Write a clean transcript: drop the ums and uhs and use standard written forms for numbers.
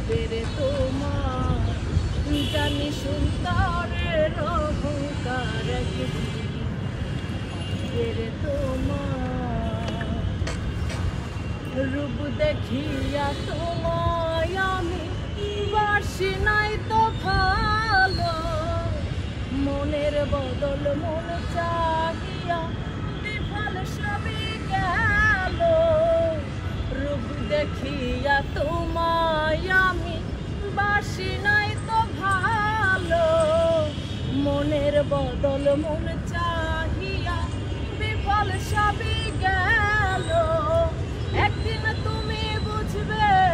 বেড়ে তোমার জানি সুন্দরের অহংকার বেড়ে তোমার রূপ দেখিয়া তোমায় আমি বাসি নাই তো ভালো মনের বদল মন চাহিয়া বিফল সবই গেল রূপ দেখিয়া তোমায় আমি বাসি নাই তো ভালো মনের বদল মন চাহিয়া বিফল সবই গেল একদিন তুমি বুঝবে